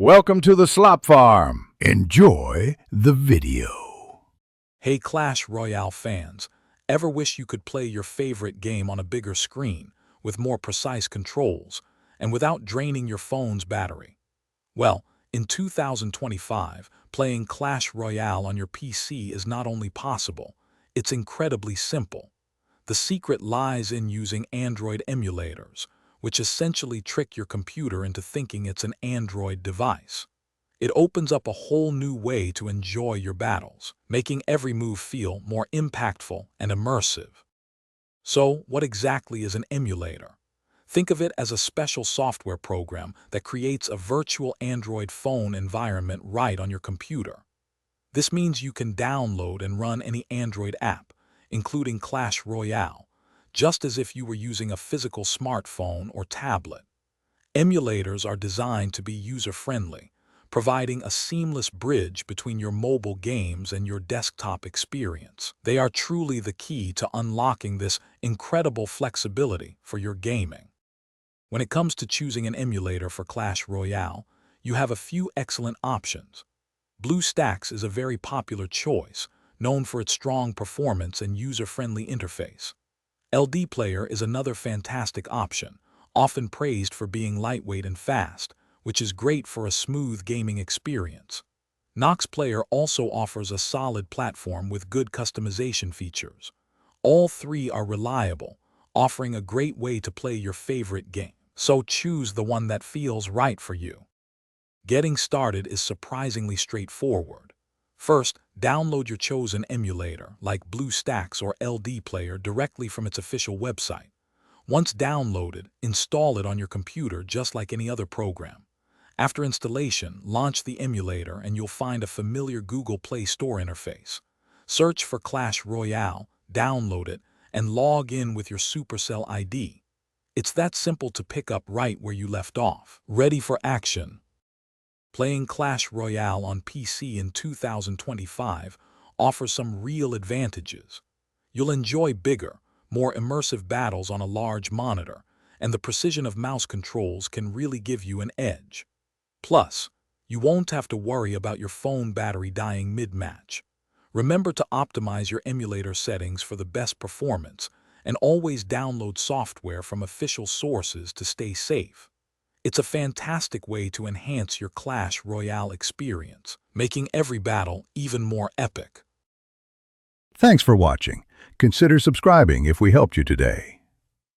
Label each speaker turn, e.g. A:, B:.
A: Welcome to the Slop Farm. Enjoy the video.
B: Hey Clash Royale fans, ever wish you could play your favorite game on a bigger screen, with more precise controls, and without draining your phone's battery? Well, in 2025, playing Clash Royale on your PC is not only possible, it's incredibly simple. The secret lies in using Android emulators, which essentially trick your computer into thinking it's an Android device. It opens up a whole new way to enjoy your battles, making every move feel more impactful and immersive. So, what exactly is an emulator? Think of it as a special software program that creates a virtual Android phone environment right on your computer. This means you can download and run any Android app, including Clash Royale, just as if you were using a physical smartphone or tablet. Emulators are designed to be user-friendly, providing a seamless bridge between your mobile games and your desktop experience. They are truly the key to unlocking this incredible flexibility for your gaming. When it comes to choosing an emulator for Clash Royale, you have a few excellent options. BlueStacks is a very popular choice, known for its strong performance and user-friendly interface. LD Player is another fantastic option, often praised for being lightweight and fast, which is great for a smooth gaming experience. Nox Player also offers a solid platform with good customization features. All three are reliable, offering a great way to play your favorite game, so choose the one that feels right for you. Getting started is surprisingly straightforward. First, download your chosen emulator, like BlueStacks or LD Player, directly from its official website. Once downloaded, install it on your computer just like any other program. After installation, launch the emulator and you'll find a familiar Google Play Store interface. Search for Clash Royale, download it, and log in with your Supercell ID. It's that simple to pick up right where you left off. Ready for action. Playing Clash Royale on PC in 2025 offers some real advantages. You'll enjoy bigger, more immersive battles on a large monitor, and the precision of mouse controls can really give you an edge. Plus, you won't have to worry about your phone battery dying mid-match. Remember to optimize your emulator settings for the best performance, and always download software from official sources to stay safe. It's a fantastic way to enhance your Clash Royale experience, making every battle even more epic.
A: Thanks for watching. Consider subscribing if we helped you today.